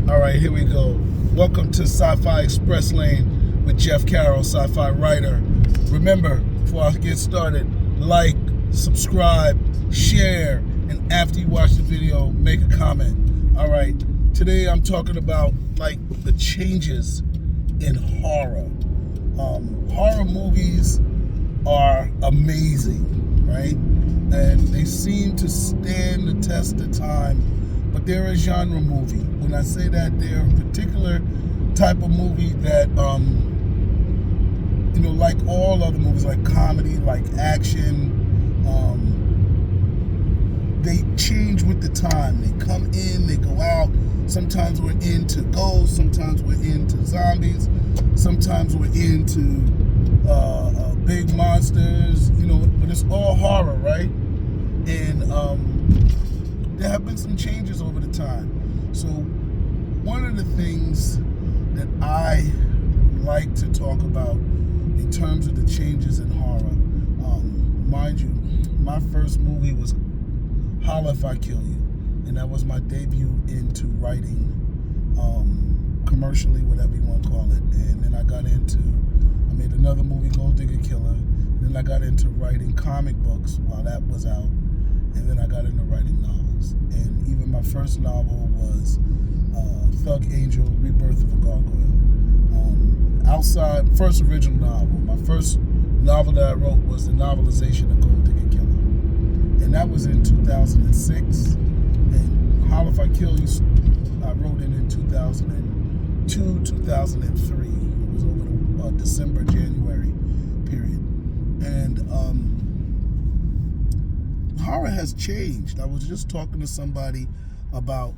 All right, here we go. Welcome to Sci-Fi Express Lane with Jeff Carroll, sci-fi writer. Remember, before I get started, like, subscribe, share, and after you watch the video, make a comment. All right, today I'm talking about the changes in horror. Horror movies are amazing, right? And they seem to stand the test of time. But they're a genre movie. When I say that, they're a particular type of movie that, like all other movies, like comedy, like action, they change with the time. They come in, they go out. Sometimes we're into ghosts, sometimes we're into zombies, sometimes we're into big monsters, but it's all horror, right? And there have been some changes over the time. So one of the things that I like to talk about in terms of the changes in horror, mind you, my first movie was Holla If I Kill You, and that was my debut into writing commercially, whatever you want to call it. And then I made another movie, Gold Digger Killer, and then I got into writing comic books while that was out, and then I got into writing novels. And even my first novel was Thug Angel, Rebirth of a Gargoyle. First original novel. My first novel that I wrote was the novelization of Gold Digger Killer. And that was in 2006. And Holla If I Kill You, I wrote it in 2002, 2003. It was over the December, January period. And horror has changed. I was just talking to somebody about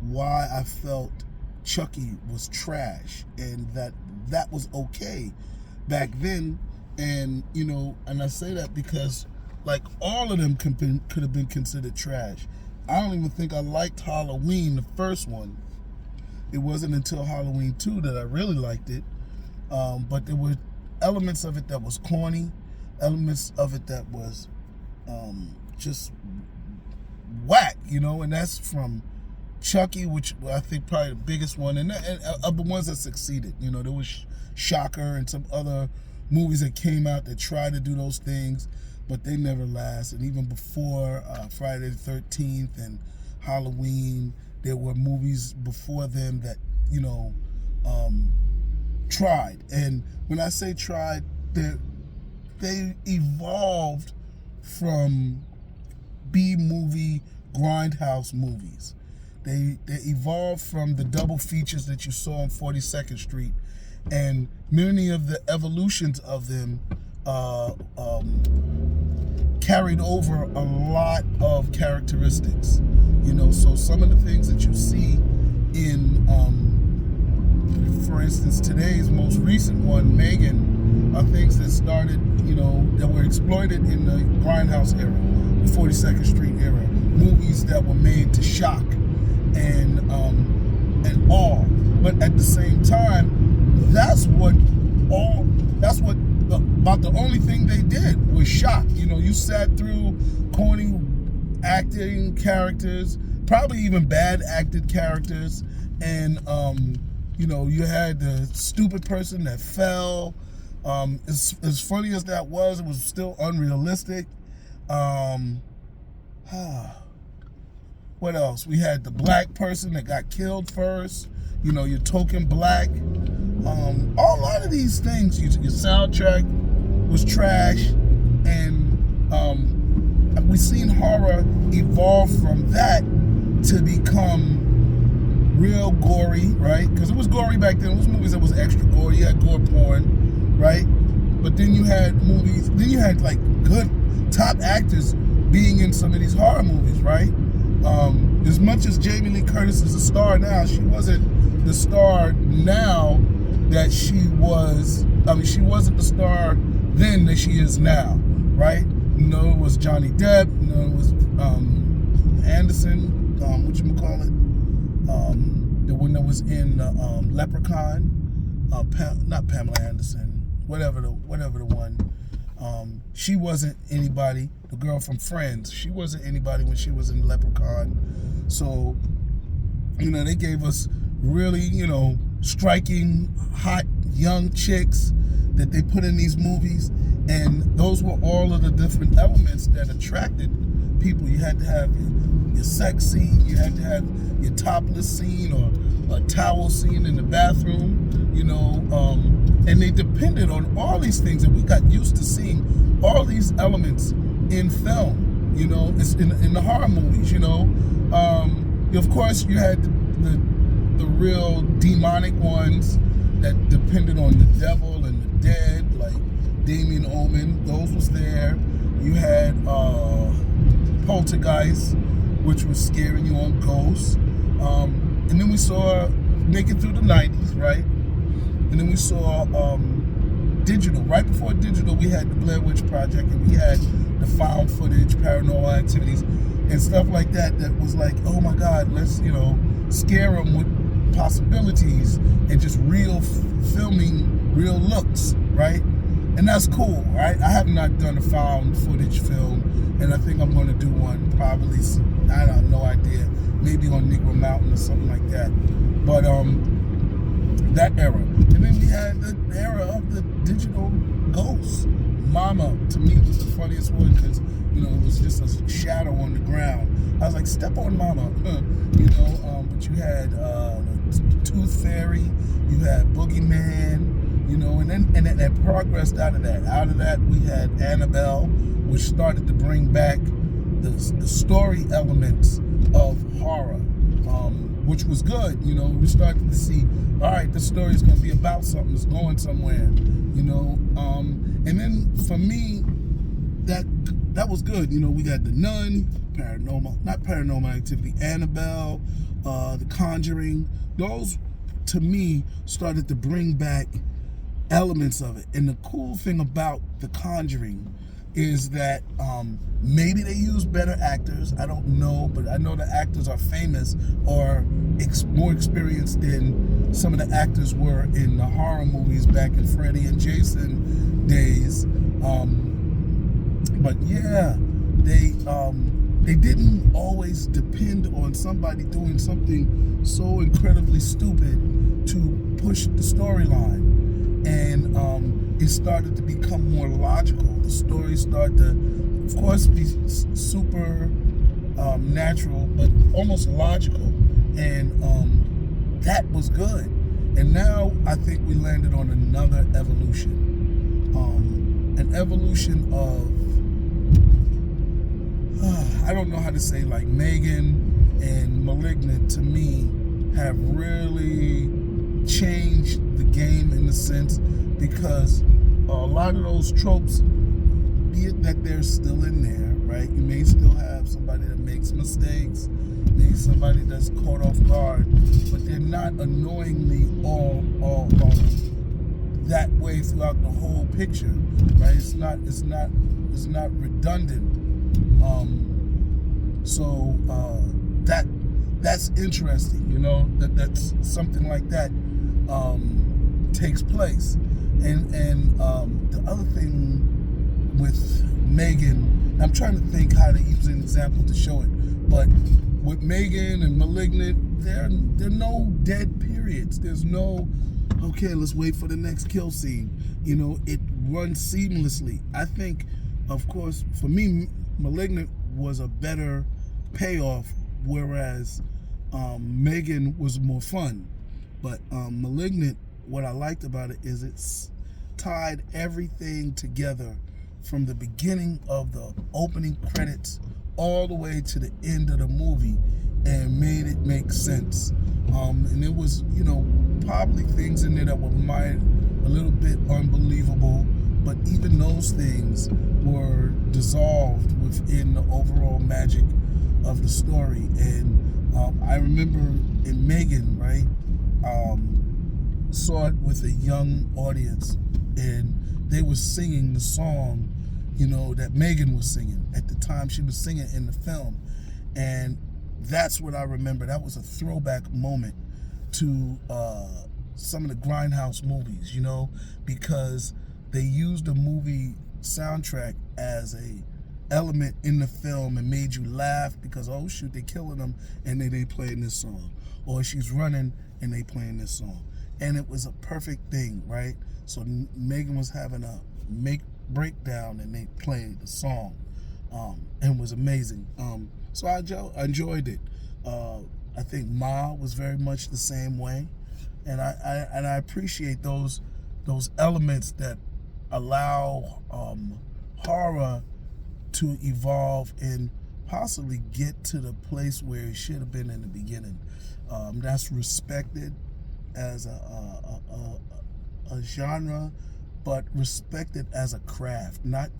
why I felt Chucky was trash and that was okay back then. And and I say that because all of them could have been considered trash. I don't even think I liked Halloween, the first one. It wasn't until Halloween 2 that I really liked it. But there were elements of it that was corny, elements of it that was just whack, and that's from Chucky, which I think probably the biggest one, and of the ones that succeeded. There was Shocker and some other movies that came out that tried to do those things, but they never last. And even before Friday the 13th and Halloween, there were movies before them that tried. And when I say tried, they evolved from B-movie grindhouse movies. They evolved from the double features that you saw on 42nd Street, and many of the evolutions of them carried over a lot of characteristics. So some of the things that you see in, for instance, today's most recent one, Megan, are things that started, that were exploited in the grindhouse era, the 42nd Street era, movies that were made to shock and awe. But at the same time, about the only thing they did was shock. You sat through corny acting characters, probably even bad acted characters, and you had the stupid person that fell. As funny as that was, it was still unrealistic. What else? We had the black person that got killed first. Your token black. A lot of these things. Your soundtrack was trash, and we've seen horror evolve from that to become real gory, right? Because it was gory back then. It was movies that was extra gory. You had gore porn, right? But then you had movies. Then you had good top actors being in some of these horror movies, right? As much as Jamie Lee Curtis is a star now, she wasn't the star now that she was. She wasn't the star then that she is now, right? It was Johnny Depp. It was Anderson. Whatchamacallit? The one that was in Leprechaun. Not Pamela Anderson. Whatever the one. She wasn't anybody. The girl from Friends, she wasn't anybody when she was in Leprechaun. So, they gave us really, striking, hot, young chicks that they put in these movies. And those were all of the different elements that attracted people. You had to have your sex scene, you had to have your topless scene or a towel scene in the bathroom, and they depended on all these things, and we got used to seeing all these elements in film. It's in the horror movies. Of course, you had the real demonic ones that depended on the devil and the dead, like Damien Omen. Those was there. You had Poltergeist, which was scaring you on ghosts. And then we saw, making through the 90s, right? And then we saw digital. Right before digital, we had the Blair Witch Project, and we had the found footage, paranormal activities, and stuff like that. That was like, oh my God, let's scare them with possibilities and just real filming, real looks, right? And that's cool, right? I have not done a found footage film, and I think I'm going to do one probably. I have no idea, maybe on Negro Mountain or something like that. But that era, and then we had the era of the digital ghosts. Mama, to me, was the funniest one because it was just a shadow on the ground. I was like, step on Mama, But you had the Tooth Fairy, you had Boogeyman. And then that progressed out of that. Out of that, we had Annabelle, which started to bring back the story elements of horror, which was good. We started to see, all right, this story is going to be about something. It's going somewhere. And then for me, that was good. We got The Nun, not Paranormal Activity, Annabelle, The Conjuring. Those, to me, started to bring back elements of it. And the cool thing about The Conjuring is that maybe they use better actors. I don't know, but I know the actors are famous or more experienced than some of the actors were in the horror movies back in Freddy and Jason days. But yeah, they didn't always depend on somebody doing something so incredibly stupid to push the storyline. And it started to become more logical. The story started to, of course, be super natural, but almost logical. And that was good. And now I think we landed on another evolution. An evolution of, I don't know how to say, like Megan and Malignant, to me, have really changed the game in a sense, because a lot of those tropes, be it that they're still in there, right? You may still have somebody that makes mistakes, maybe somebody that's caught off guard, but they're not annoyingly all that way throughout the whole picture, right? It's not redundant. So that's interesting, that's something like that takes place. And the other thing with Megan, I'm trying to think how to use an example to show it, but with Megan and Malignant, there are no dead periods. There's no, okay, let's wait for the next kill scene. It runs seamlessly. I think, of course, for me, Malignant was a better payoff, whereas Megan was more fun. But Malignant, what I liked about it is it's tied everything together from the beginning of the opening credits all the way to the end of the movie and made it make sense. And there was, probably things in there that were a little bit unbelievable, but even those things were dissolved within the overall magic of the story. And I remember in Megan, right, saw it with a young audience, and they were singing the song, that Megan was singing at the time she was singing in the film. And that's what I remember. That was a throwback moment to some of the Grindhouse movies, because they used the movie soundtrack as element in the film and made you laugh because, oh shoot, they killing them and they playing this song, or she's running and they playing this song, and it was a perfect thing, right? So Megan was having a breakdown and they played the song, and it was amazing. So I enjoyed it. I think Ma was very much the same way, and I appreciate those elements that allow horror to evolve and possibly get to the place where it should have been in the beginning. That's respected as a genre, but respected as a craft, not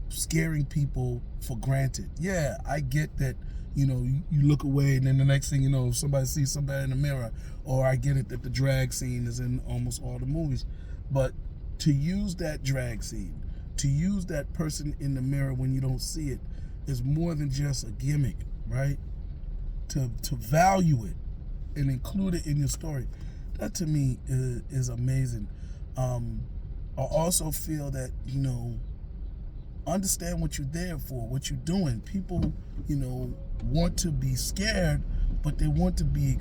scaring people for granted. Yeah, I get that, you look away and then the next thing you know, somebody sees somebody in the mirror, or I get it that the drag scene is in almost all the movies, but to use that drag scene, to use that person in the mirror when you don't see it, is more than just a gimmick, right? To value it and include it in your story, that to me is amazing. I also feel that, understand what you're there for, what you're doing. People, want to be scared, but they want to be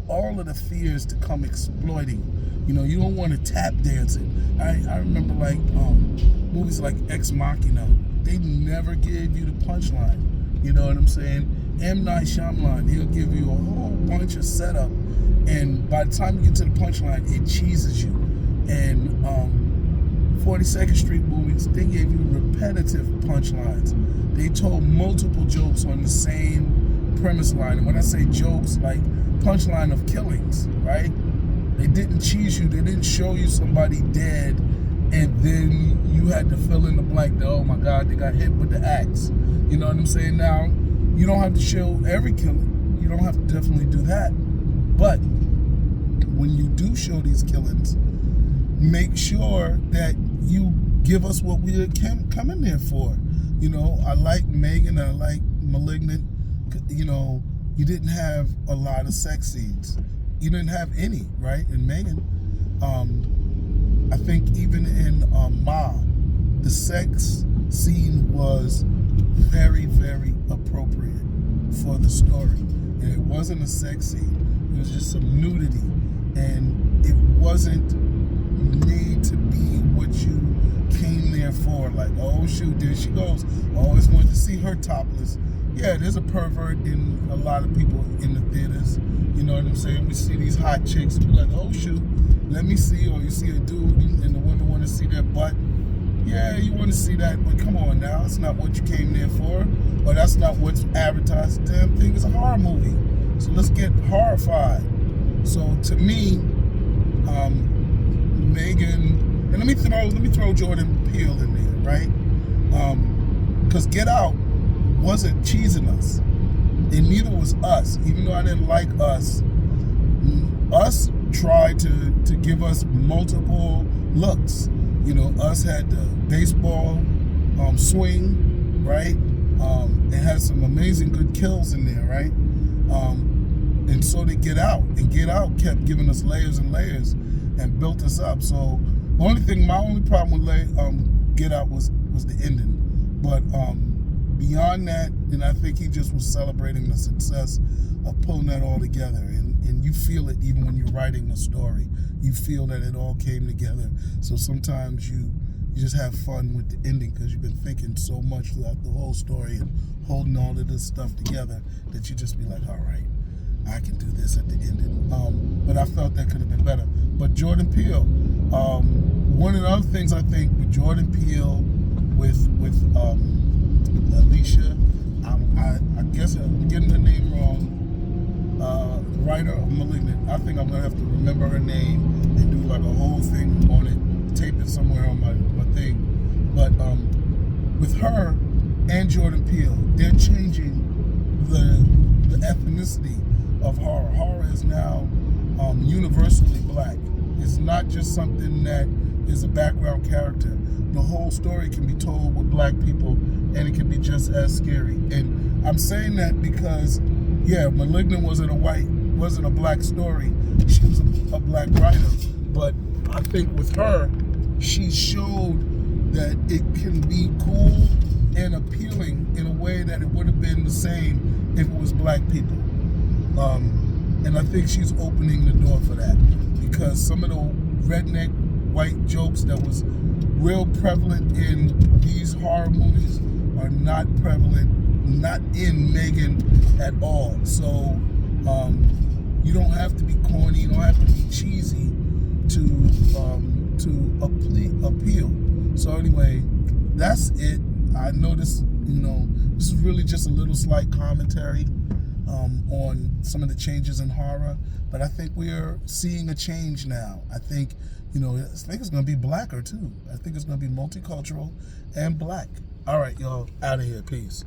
all of the fears to come exploiting. You don't want to tap dance it. I remember movies like Ex Machina, they never gave you the punchline. You know what I'm saying? M. Night Shyamalan, he'll give you a whole bunch of setup, and by the time you get to the punchline, it cheeses you. And 42nd Street movies, they gave you repetitive punchlines. They told multiple jokes on the same premise line. And when I say jokes, like punchline of killings, right? They didn't cheese you. They didn't show you somebody dead and then you had to fill in the blank that, oh my God, they got hit with the axe. You know what I'm saying? Now, you don't have to show every killing. You don't have to definitely do that. But when you do show these killings, make sure that you give us what we come in there for. I like Megan, I like Malignant. You didn't have a lot of sex scenes. You didn't have any, right? In Megan, I think even in Ma, the sex scene was very, very appropriate for the story. And it wasn't a sex scene. It was just some nudity. And it wasn't made to be what you came there for. Like, oh shoot, there she goes. I always wanted to see her topless. Yeah, there's a pervert in a lot of people in the theaters. You know what I'm saying? We see these hot chicks and be like, oh shoot, let me see. Or you see a dude in the window want to see their butt. Yeah, you want to see that, but come on now. It's not what you came there for. Or that's not what's advertised. The damn thing is a horror movie. So let's get horrified. So to me, Megan, and let me throw Jordan Peele in there, right? Because Get Out wasn't cheesing us, and neither was Us. Even though I didn't like Us tried to give us multiple looks. Us had the baseball swing, right? It had some amazing good kills in there, right? And so did Get Out, and Get Out kept giving us layers and layers and built us up. So my only problem with Get Out was the ending. But beyond that, and I think he just was celebrating the success of pulling that all together. And you feel it even when you're writing a story. You feel that it all came together. So sometimes you just have fun with the ending because you've been thinking so much throughout the whole story and holding all of this stuff together that you just be like, all right, I can do this at the ending. But I felt that could have been better. But Jordan Peele, one of the other things I think with Jordan Peele, with Alicia, I guess I'm getting her name wrong, writer of Malignant. I think I'm going to have to remember her name and do like a whole thing on it, tape it somewhere on my thing. But with her and Jordan Peele, they're changing the ethnicity of horror. Horror is now universally black. It's not just something that is a background character. The whole story can be told with black people, and it can be just as scary. And I'm saying that because, yeah, Malignant wasn't a black story. She was a black writer. But I think with her, she showed that it can be cool and appealing in a way that it would have been the same if it was black people. And I think she's opening the door for that, because some of the redneck white jokes that was real prevalent in these horror movies are not prevalent, not in Megan at all. So you don't have to be corny, you don't have to be cheesy to appeal. So anyway, that's it. I know this, this is really just a little slight commentary on some of the changes in horror, but I think we are seeing a change now. I think, I think it's going to be blacker too. I think it's going to be multicultural and black. All right, y'all, out of here. Peace.